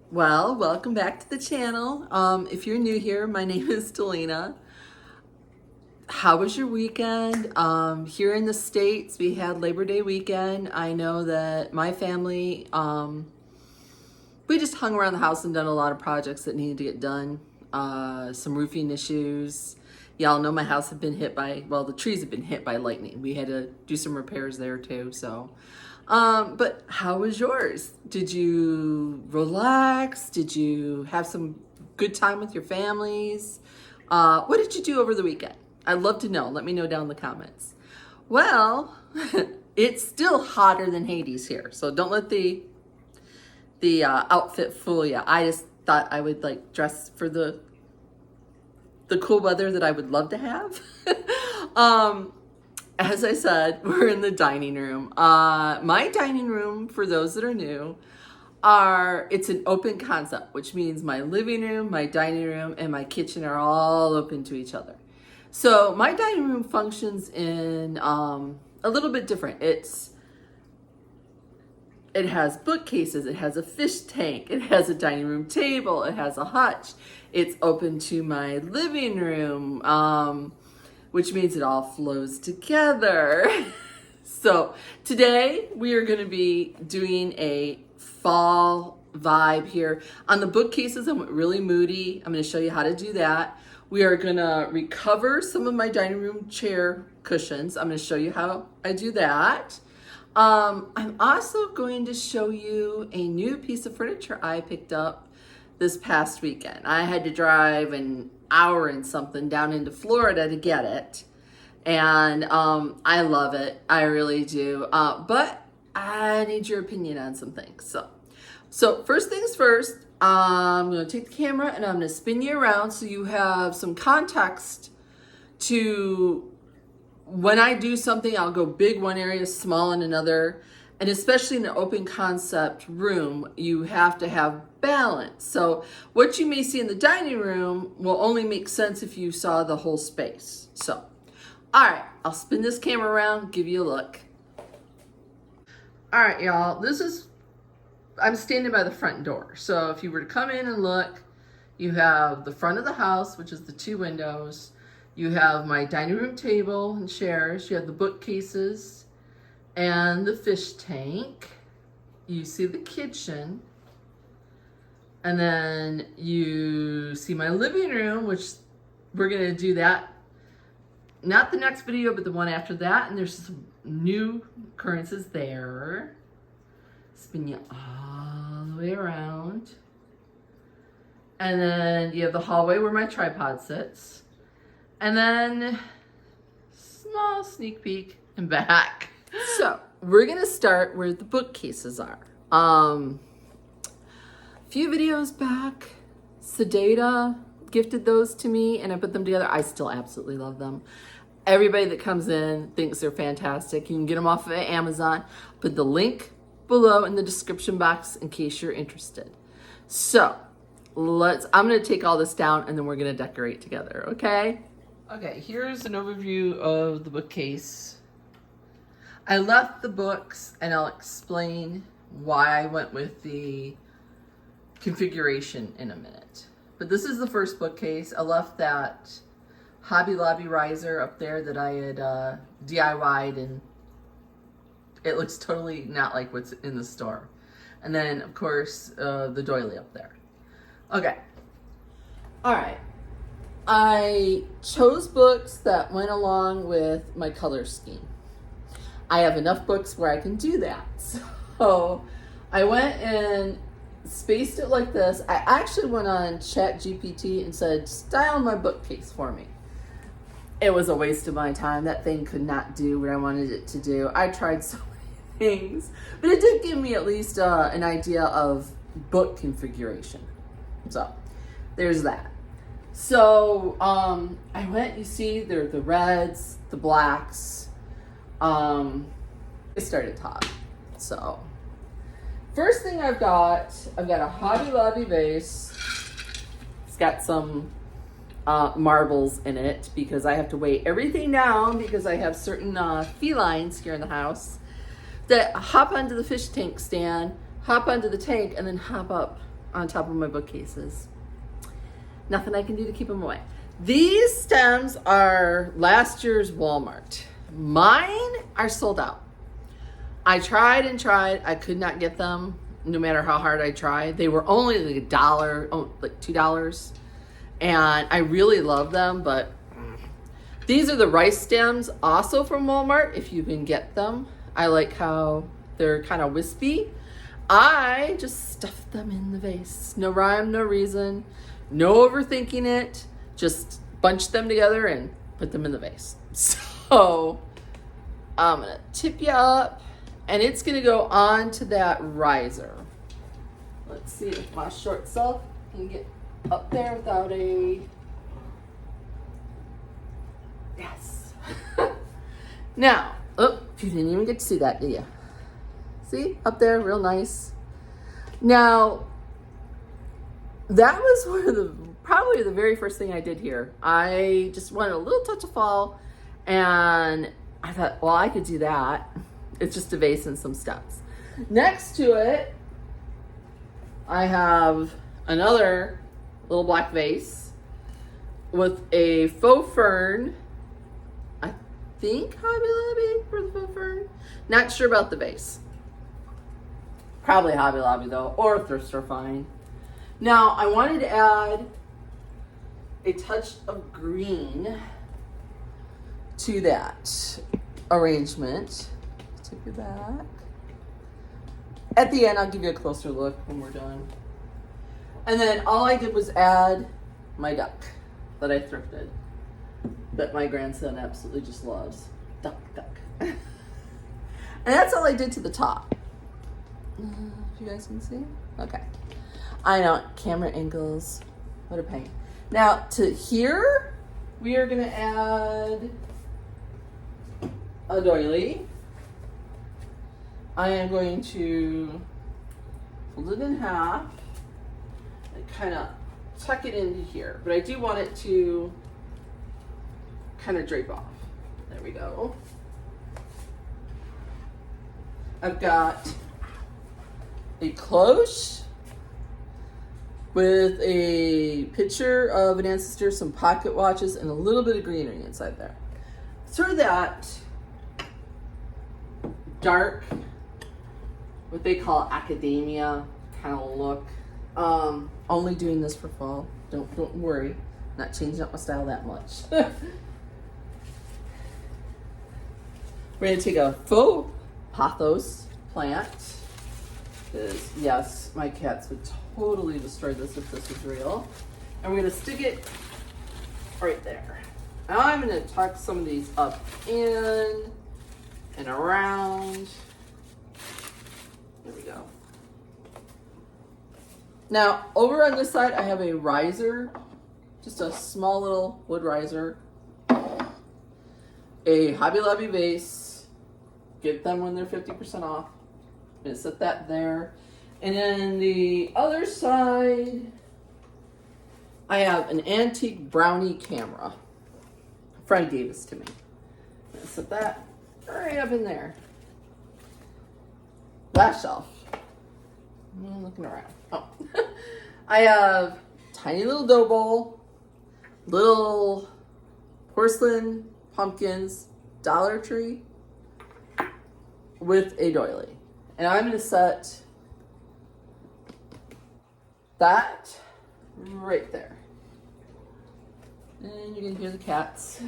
Well, welcome back to the channel. If you're new here, my name is Delina. How was your weekend? Here in the States, we had Labor Day weekend. I know that my family, we just hung around the house and done a lot of projects that needed to get done. Some roofing issues. Y'all know my house had been hit by, well, the trees have been hit by lightning. We had to do some repairs there too, so. But how was yours? Did you relax? Did you have some good time with your families? What did you do over the weekend? I'd love to know. Let me know down in the comments. Well, it's still hotter than Hades here, so don't let the outfit fool you. I just thought I would like dress for the cool weather that I would love to have. As I said, we're in the dining room. My dining room, for those that are new, it's an open concept, which means my living room, my dining room, and my kitchen are all open to each other. So my dining room functions in a little bit different. It has bookcases, it has a fish tank, it has a dining room table, it has a hutch. It's open to my living room, which means it all flows together. So today we are going to be doing a fall vibe here. On the bookcases, I went really moody. I'm going to show you how to do that. We are going to recover some of my dining room chair cushions. I'm going to show you how I do that. I'm also going to show you a new piece of furniture I picked up this past weekend. I had to drive an hour and something down into Florida to get it. And I love it. I really do. But I need your opinion on some things. So first things first, I'm going to take the camera and I'm going to spin you around so you have some context to when I do something. I'll go big one area, small in another. And especially in an open concept room, you have to have balance. So what you may see in the dining room will only make sense if you saw the whole space. So, all right, I'll spin this camera around, give you a look. All right, y'all, I'm standing by the front door. So if you were to come in and look, you have the front of the house, which is the two windows. You have my dining room table and chairs. You have the bookcases and the fish tank. You see the kitchen. And then you see my living room, which we're gonna do that. Not the next video, but the one after that. And there's some new occurrences there. Spin you all the way around. And then you have the hallway where my tripod sits. And then small sneak peek and back. So we're gonna start where the bookcases are. A few videos back, Sedeta gifted those to me and I put them together. I still absolutely love them. Everybody that comes in thinks they're fantastic. You can get them off of Amazon. Put the link below in the description box in case you're interested. So I'm gonna take all this down and then we're gonna decorate together, okay? Okay, here's an overview of the bookcase. I left the books and I'll explain why I went with the configuration in a minute. But this is the first bookcase. I left that Hobby Lobby riser up there that I had DIY'd and it looks totally not like what's in the store. And then of course the doily up there. Okay. All right. I chose books that went along with my color scheme. I have enough books where I can do that. So I went and spaced it like this. I actually went on ChatGPT and said, style my bookcase for me. It was a waste of my time. That thing could not do what I wanted it to do. I tried so many things, but it did give me at least an idea of book configuration. So there's that. So I went, you see, there are the reds, the blacks. I started top. So first thing I've got a Hobby Lobby vase. It's got some marbles in it because I have to weigh everything down because I have certain felines here in the house that hop onto the fish tank stand, hop onto the tank, and then hop up on top of my bookcases. Nothing I can do to keep them away. These stems are last year's Walmart. Mine are sold out. I tried and tried. I could not get them no matter how hard I tried. They were only like $1, like $2. And I really love them, but these are the rice stems, also from Walmart, if you can get them. I like how they're kind of wispy. I just stuffed them in the vase. No rhyme, no reason, no overthinking it. Just bunch them together and put them in the vase. So I'm gonna tip you up, and it's gonna go on to that riser. Let's see if my short self can get up there without a, yes. Now, oh, you didn't even get to see that, did you? See, up there, real nice. Now, that was one of the, probably the very first thing I did here. I just wanted a little touch of fall, and I thought, well, I could do that. It's just a vase and some steps. Next to it, I have another little black vase with a faux fern. I think Hobby Lobby for the faux fern. Not sure about the vase. Probably Hobby Lobby though, or thrift store fine. Now I wanted to add a touch of green to that arrangement. Take it back. At the end, I'll give you a closer look when we're done. And then all I did was add my duck that I thrifted, that my grandson absolutely just loves. Duck, duck. And that's all I did to the top. If you guys can see. Okay. I know, camera angles. What a pain. Now to here, we are gonna add a doily. I am going to fold it in half and kind of tuck it into here, but I do want it to kind of drape off. There we go. I've got a cloche with a picture of an ancestor, some pocket watches, and a little bit of greenery inside there. Sort of that dark, what they call academia kind of look. Only doing this for fall. Don't worry, not changing up my style that much. We're gonna take a faux pothos plant, because yes, my cats would totally destroy this if this was real. And we're gonna stick it right there. Now I'm gonna tuck some of these up in and around. There we go. Now, over on this side, I have a riser, just a small little wood riser, a Hobby Lobby vase. Get them when they're 50% off. I'm gonna set that there. And then the other side, I have an antique brownie camera. A friend gave this to me. I'm gonna set that right up in there. Last shelf. I'm looking around. Oh, I have tiny little dough bowl, little porcelain pumpkins, Dollar Tree, with a doily. And I'm going to set that right there. And you can hear the cats.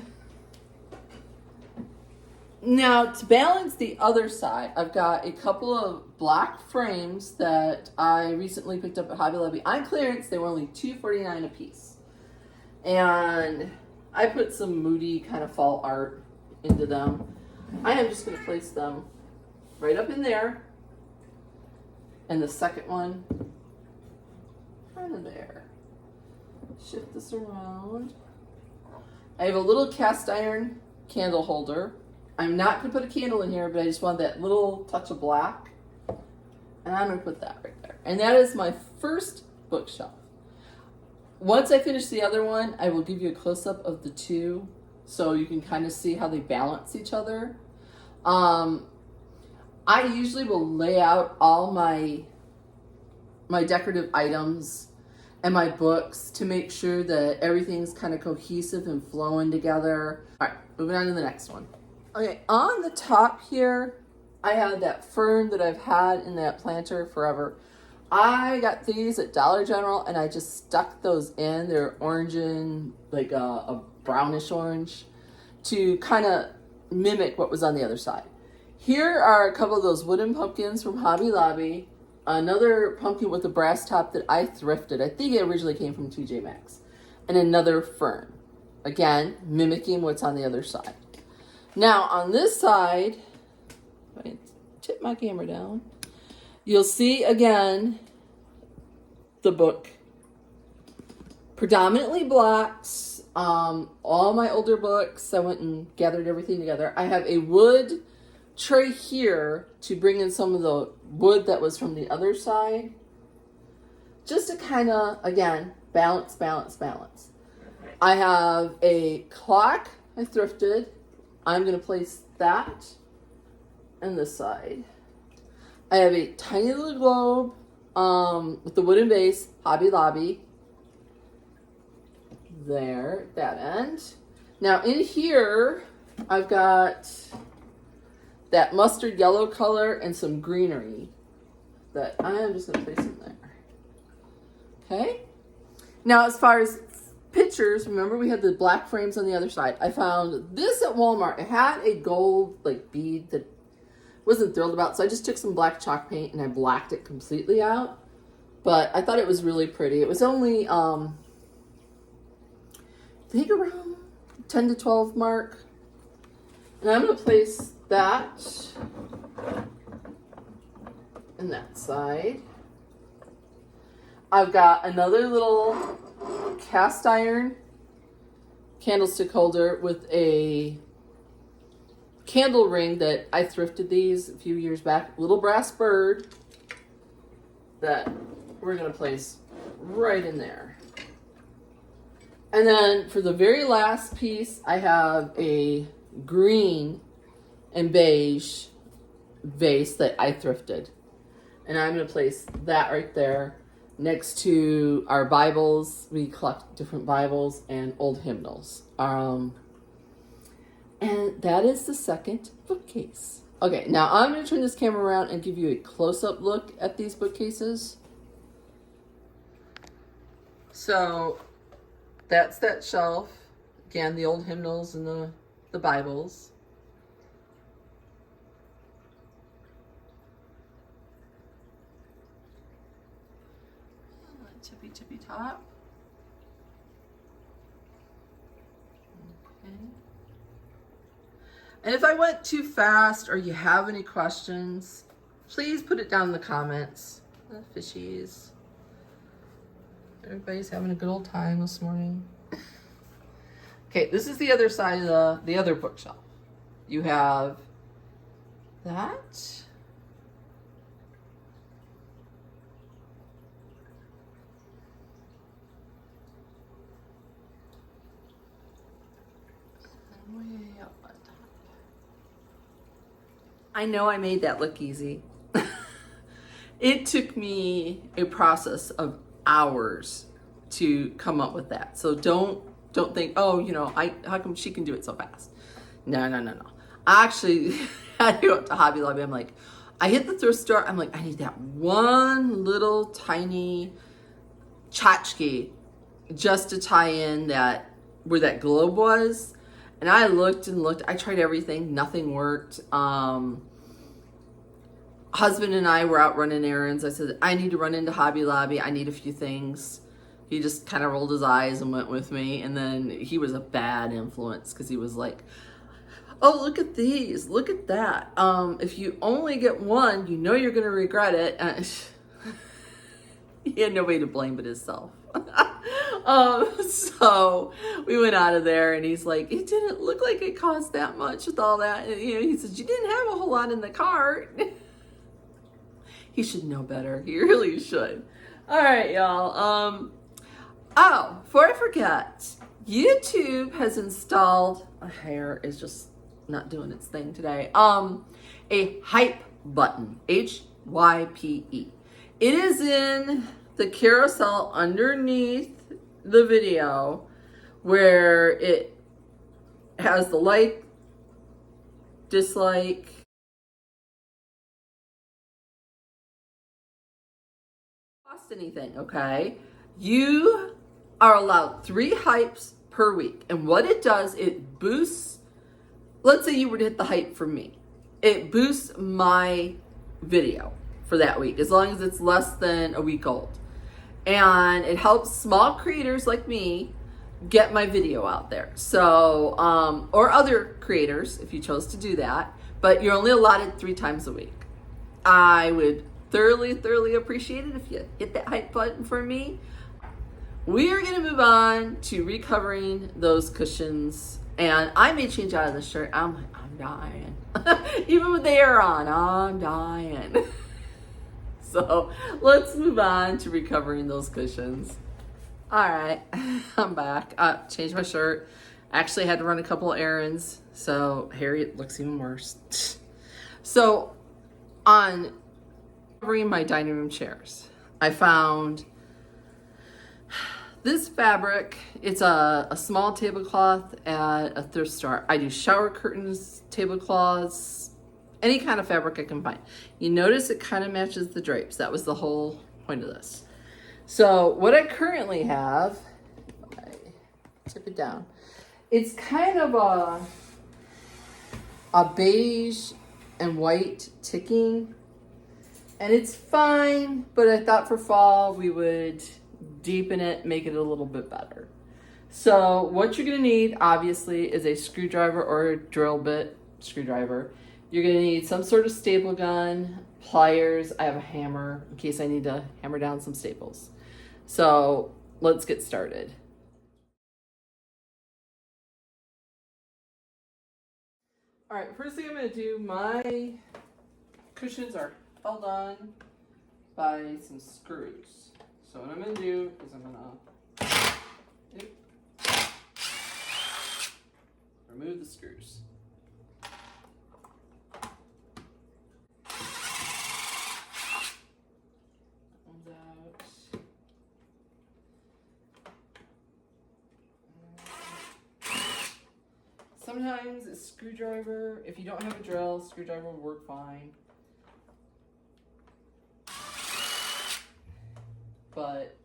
Now, to balance the other side, I've got a couple of black frames that I recently picked up at Hobby Lobby. On clearance, they were only $2.49 a piece. And I put some moody kind of fall art into them. I am just going to place them right up in there. And the second one, kind of there. Shift this around. I have a little cast iron candle holder. I'm not going to put a candle in here, but I just want that little touch of black. And I'm going to put that right there. And that is my first bookshelf. Once I finish the other one, I will give you a close-up of the two so you can kind of see how they balance each other. I usually will lay out all my my decorative items and my books to make sure that everything's kind of cohesive and flowing together. All right, moving on to the next one. Okay, on the top here, I have that fern that I've had in that planter forever. I got these at Dollar General and I just stuck those in. They're orange and like a brownish orange to kind of mimic what was on the other side. Here are a couple of those wooden pumpkins from Hobby Lobby. Another pumpkin with a brass top that I thrifted. I think it originally came from TJ Maxx. And another fern. Again, mimicking what's on the other side. Now on this side, if I tip my camera down, you'll see again the book. Predominantly blacks. All my older books, I went and gathered everything together. I have a wood tray here to bring in some of the wood that was from the other side. Just to kind of, again, balance. I have a clock I thrifted. I'm going to place that on this side. I have a tiny little globe with the wooden base, Hobby Lobby. There, that end. Now in here, I've got that mustard yellow color and some greenery that I am just going to place in there. Okay. Now as far as pictures, remember we had the black frames on the other side. I found this at Walmart. It had a gold like bead that wasn't thrilled about, so I just took some black chalk paint and I blacked it completely out. But I thought it was really pretty. It was only I think around 10 to 12 mark. And I'm going to place that in that side. I've got another little cast iron candlestick holder with a candle ring that I thrifted these a few years back. Little brass bird that we're going to place right in there. And then for the very last piece, I have a green and beige vase that I thrifted. And I'm going to place that right there next to our Bibles. We collect different Bibles and old hymnals. And that is the second bookcase. Okay, now I'm going to turn this camera around and give you a close-up look at these bookcases. So that's that shelf. Again, the old hymnals and the Bibles. Tippy top. Okay. And if I went too fast or you have any questions, please put it down in the comments. The fishies. Everybody's having a good old time this morning. Okay, this is the other side of the other bookshelf. You have that. Way up on top. I know I made that look easy. It took me a process of hours to come up with that. So don't think, oh, you know, how come she can do it so fast? No. I actually had to go up to Hobby Lobby. I'm like, I hit the thrift store. I'm like, I need that one little tiny tchotchke just to tie in that where that globe was. And I looked and looked. I tried everything. Nothing worked. Husband and I were out running errands. I said, I need to run into Hobby Lobby. I need a few things. He just kind of rolled his eyes and went with me. And then he was a bad influence because he was like, oh, look at these. Look at that. If you only get one, you know you're going to regret it. He had nobody to blame but himself. So we went out of there and he's like, it didn't look like it cost that much with all that. And, you know, he says, you didn't have a whole lot in the cart. He should know better. He really should. All right, y'all. Oh, before I forget, YouTube has installed, my hair is just not doing its thing today, a hype button, Hype. It is in the carousel underneath the video where it has the like, dislike, cost anything, okay? You are allowed 3 hypes per week. And what it does, it boosts, let's say you were to hit the hype for me. It boosts my video for that week, as long as it's less than a week old. And it helps small creators like me get my video out there. So, or other creators, if you chose to do that, but you're only allotted 3 times a week. I would thoroughly appreciate it if you hit that hype button for me. We are gonna move on to recovering those cushions, and I may change out of the shirt. I'm dying. Even with the air on, I'm dying. So let's move on to recovering those cushions. All right, I'm back. Changed my shirt. Actually had to run a couple errands, so Harriet looks even worse. So on covering my dining room chairs, I found this fabric. It's a small tablecloth at a thrift store. I do shower curtains, tablecloths, any kind of fabric I can find. You notice it kind of matches the drapes. That was the whole point of this. So what I currently have, I tip it down, it's kind of a beige and white ticking, and it's fine, but I thought for fall we would deepen it, make it a little bit better. So what you're gonna need, obviously, is a screwdriver or a drill bit screwdriver. You're gonna need some sort of staple gun, pliers. I have a hammer in case I need to hammer down some staples. So let's get started. All right, first thing I'm gonna do, my cushions are held on by some screws. So what I'm gonna do is I'm gonna remove the screws. That one's out. Sometimes a screwdriver, if you don't have a drill, screwdriver will work fine. But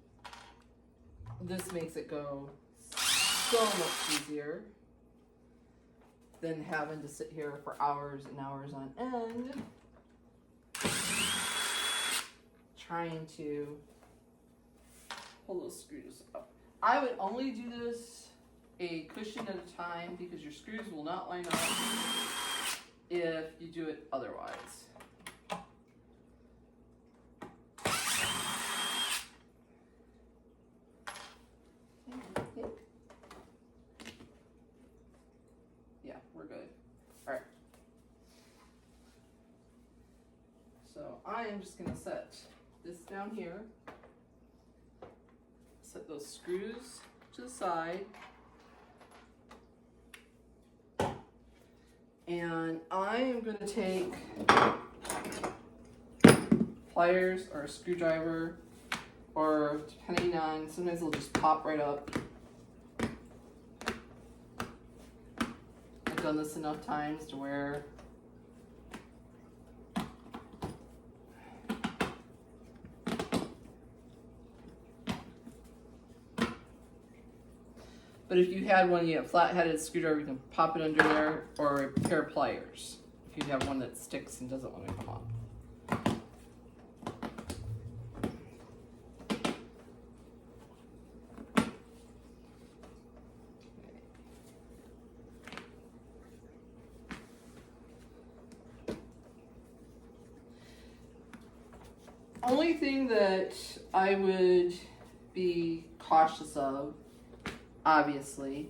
this makes it go so much easier than having to sit here for hours and hours on end trying to pull those screws up. I would only do this a cushion at a time because your screws will not line up if you do it otherwise. Yeah, we're good. All right. So I am just going to set this down here. Set those screws to the side. And I am going to take pliers or a screwdriver, or depending on, sometimes they'll just pop right up. I've done this enough times to where but if you had one, you have flat-headed screwdriver, you can pop it under there, or a pair of pliers if you have one that sticks and doesn't want to come off. Only thing that I would be cautious of, obviously,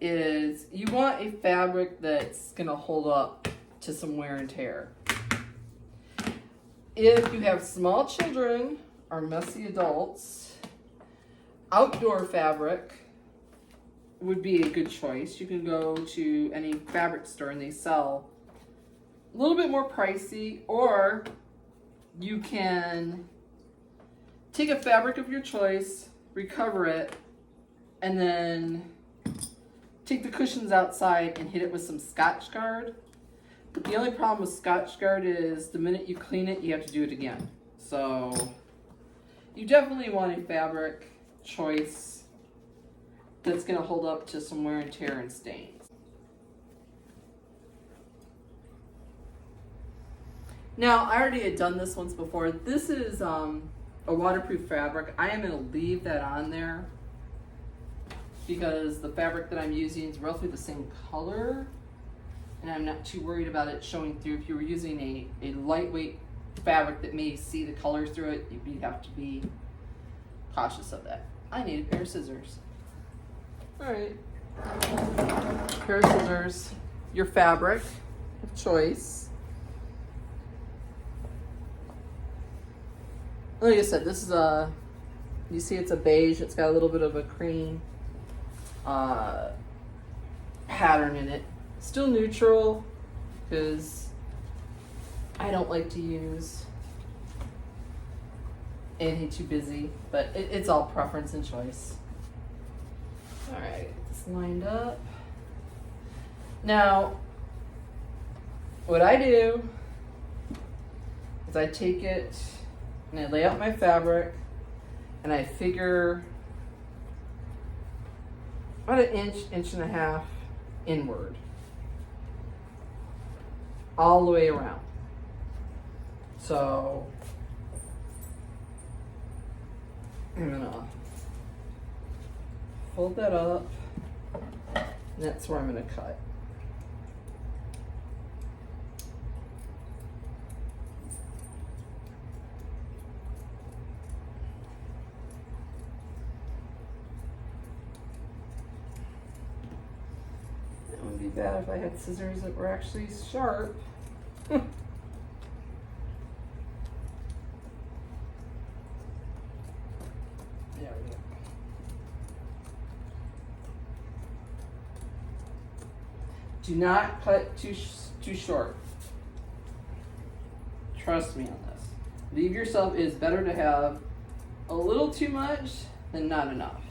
is you want a fabric that's going to hold up to some wear and tear. If you have small children or messy adults, outdoor fabric would be a good choice. You can go to any fabric store and they sell a little bit more pricey, or you can take a fabric of your choice, recover it, and then take the cushions outside and hit it with some Scotch Guard. But the only problem with Scotch Guard is the minute you clean it, you have to do it again. So you definitely want a fabric choice that's going to hold up to some wear and tear and stains. Now, I already had done this once before. This is a waterproof fabric. I am going to leave that on there because the fabric that I'm using is roughly the same color, and I'm not too worried about it showing through. If you were using a lightweight fabric that may see the colors through it, you'd have to be cautious of that. I need a pair of scissors. All right, pair of scissors, your fabric of choice. Like I said, this is you see it's a beige, it's got a little bit of a cream pattern in it. Still neutral, because I don't like to use anything too busy, but it's all preference and choice. All right, get this lined up. Now, what I do is I take it and I lay out my fabric and I figure about an inch, inch and a half inward, all the way around. So I'm gonna fold that up, and that's where I'm gonna cut. It wouldn't be bad if I had scissors that were actually sharp. There we go. Do not cut too short. Trust me on this. Leave yourself. It is better to have a little too much than not enough.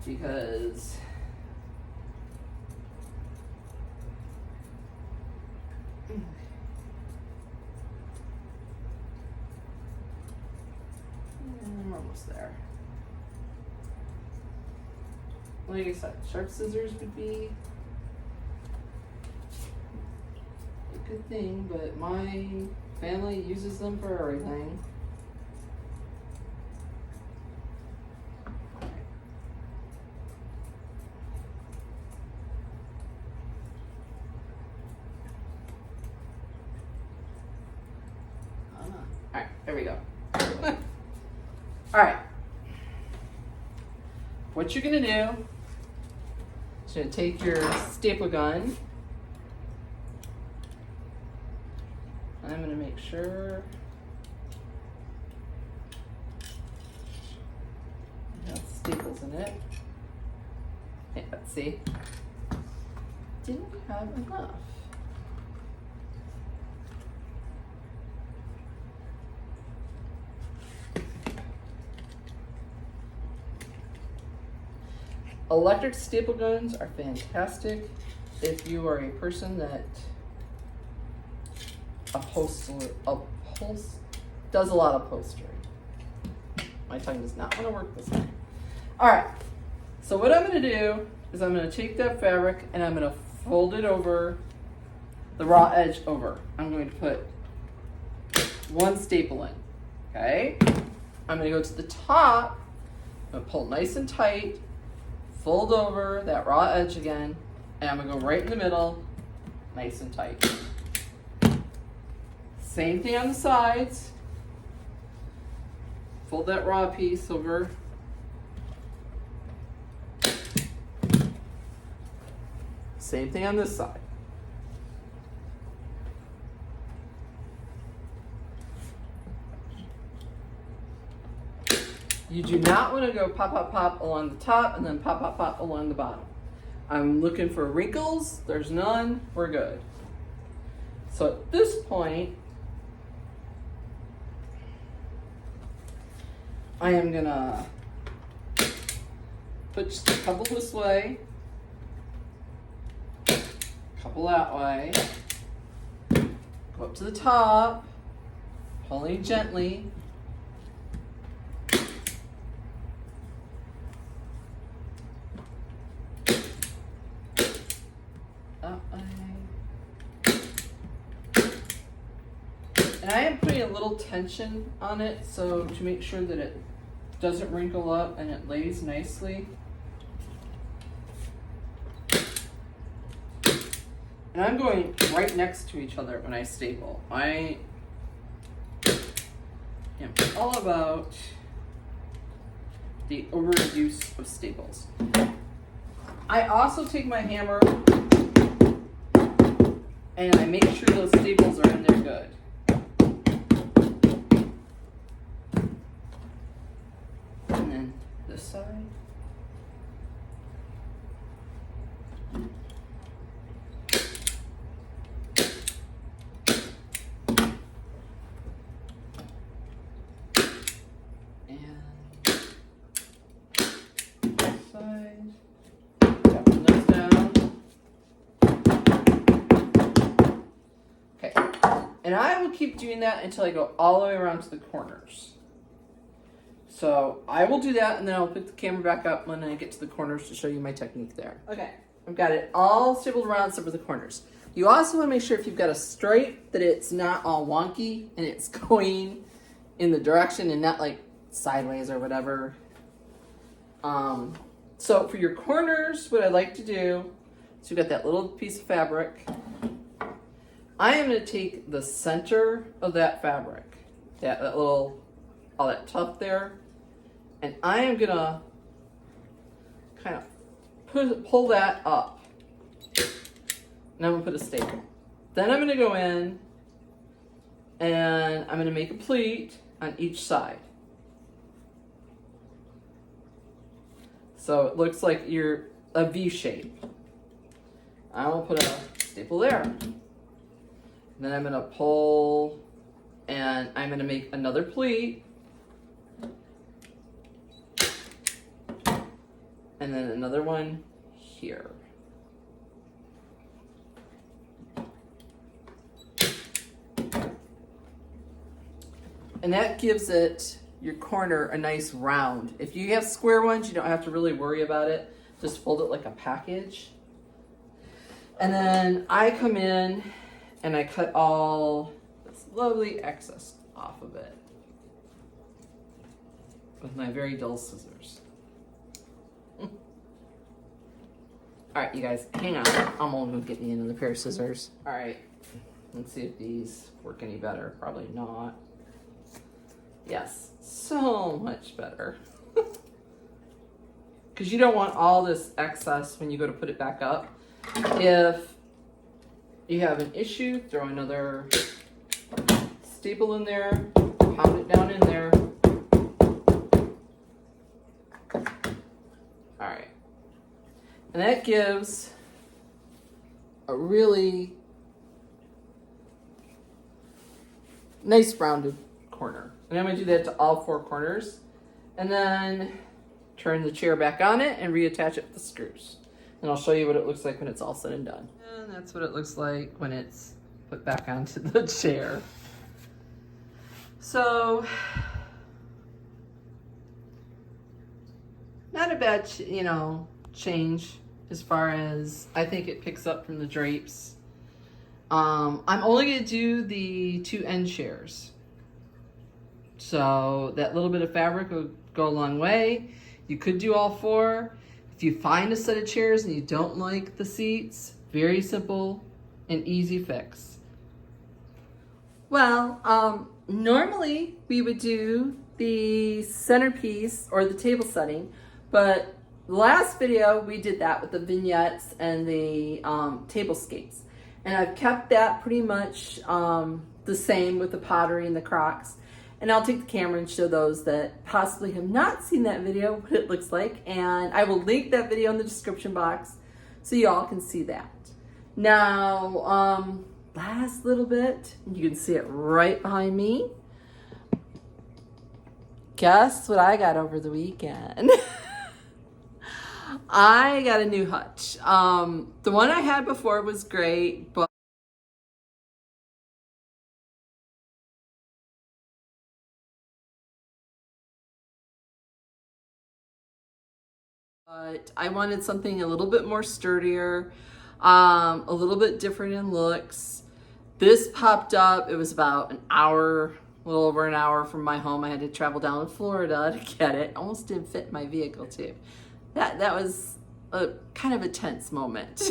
Because we're almost there. Like I said, sharp scissors would be a good thing, but my family uses them for everything. Alright, there we go. Alright. What you're gonna do is you're gonna take your staple gun. I'm gonna make sure it has staples in it. Yeah, let's see. Didn't have enough. Electric staple guns are fantastic if you are a person that does a lot of upholstery. My tongue does not want to work this way. All right, so what I'm going to do is I'm going to take that fabric and I'm going to fold it over, the raw edge over. I'm going to put one staple in, okay? I'm going to go to the top, I'm going to pull nice and tight, fold over that raw edge again, and I'm going to go right in the middle, nice and tight. Same thing on the sides. Fold that raw piece over. Same thing on this side. You do not want to go pop, pop, pop along the top and then pop, pop, pop along the bottom. I'm looking for wrinkles. There's none. We're good. So at this point, I am gonna put just a couple this way, a couple that way, go up to the top, pulling gently. That way. And I am putting a little tension on it so to make sure that it doesn't wrinkle up and it lays nicely. And I'm going right next to each other when I staple. I am all about the overuse of staples. I also take my hammer and I make sure those staples are in there good. And then this side. And I will keep doing that until I go all the way around to the corners. So I will do that, and then I'll pick the camera back up when I get to the corners to show you my technique there. Okay, I've got it all stapled around except for the corners. You also want to make sure if you've got a stripe that it's not all wonky and it's going in the direction and not like sideways or whatever. So for your corners, what I like to do is you've got that little piece of fabric. I am going to take the center of that fabric, that little, all that tuft there, and I am going to kind of pull that up. And I'm going to put a staple. Then I'm going to go in and I'm going to make a pleat on each side. So it looks like you're a V shape. I will put a staple there. Then I'm going to pull and I'm going to make another pleat. And then another one here. And that gives it, your corner, a nice round. If you have square ones, you don't have to really worry about it. Just fold it like a package. And then I come in and I cut all this lovely excess off of it with my very dull scissors. All right, you guys, hang on. I'm only gonna get me another pair of scissors. All right, let's see if these work any better. Probably not. Yes, so much better. Because you don't want all this excess when you go to put it back up. If you have an issue, throw another staple in there, pound it down in there. All right. And that gives a really nice rounded corner. And I'm going to do that to all four corners. And then turn the chair back on it and reattach it with the screws. And I'll show you what it looks like when it's all said and done. And that's what it looks like when it's put back onto the chair. So, not a bad, change as far as I think it picks up from the drapes. I'm only going to do the two end chairs. So that little bit of fabric will go a long way. You could do all four. If you find a set of chairs and you don't like the seats, very simple and easy fix. Well, normally we would do the centerpiece or the table setting, but the last video we did that with the vignettes and the tablescapes. And I've kept that pretty much the same with the pottery and the crocks. And I'll take the camera and show those that possibly have not seen that video, what it looks like. And I will link that video in the description box so you all can see that. Now, last little bit, you can see it right behind me. Guess what I got over the weekend? I got a new hutch. The one I had before was great, but I wanted something a little bit more sturdier, a little bit different in looks. This popped up. It was about an hour, a little over an hour from my home. I had to travel down to Florida to get it. Almost didn't fit in my vehicle too. That was a kind of a tense moment.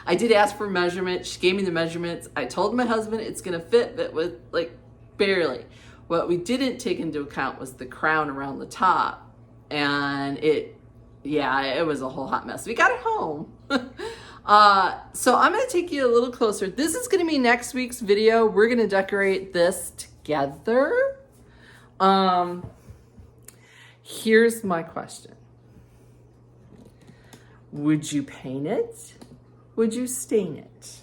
I did ask for measurements. She gave me the measurements. I told my husband it's gonna fit, but with like barely. What we didn't take into account was the crown around the top, and it was a whole hot mess. We got it home. So I'm gonna take you a little closer. This is gonna be next week's video. We're gonna decorate this together. Here's my question. Would you paint it? Would you stain it?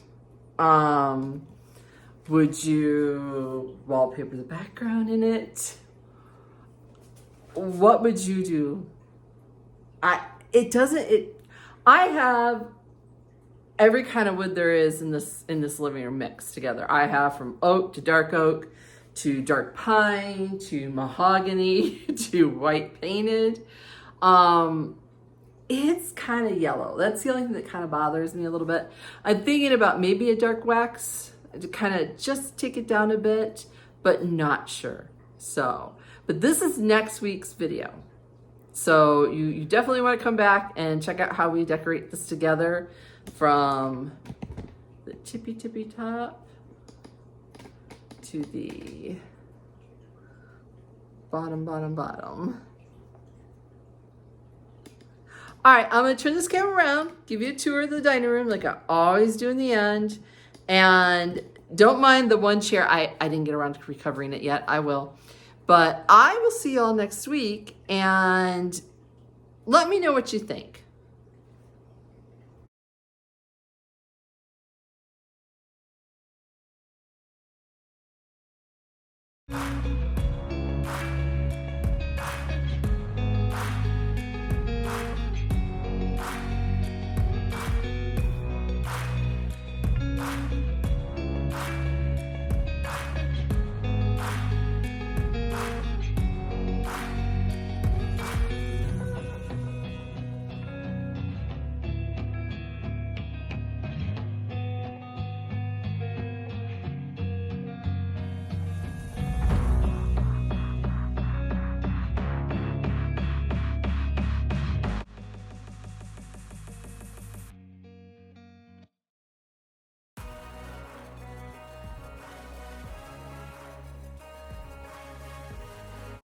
Would you wallpaper the background in it? What would you do? I have every kind of wood there is in this living room mixed together. I have from oak to dark pine to mahogany to white painted. It's kind of yellow. That's the only thing that kind of bothers me a little bit. I'm thinking about maybe a dark wax to kind of just take it down a bit, but not sure. So, but this is next week's video. So you definitely want to come back and check out how we decorate this together, from the tippy top to the bottom. All right, I'm gonna turn this camera around, give you a tour of the dining room like I always do in the end. And don't mind the one chair. I didn't get around to recovering it yet. I will. But I will see you all next week, and let me know what you think.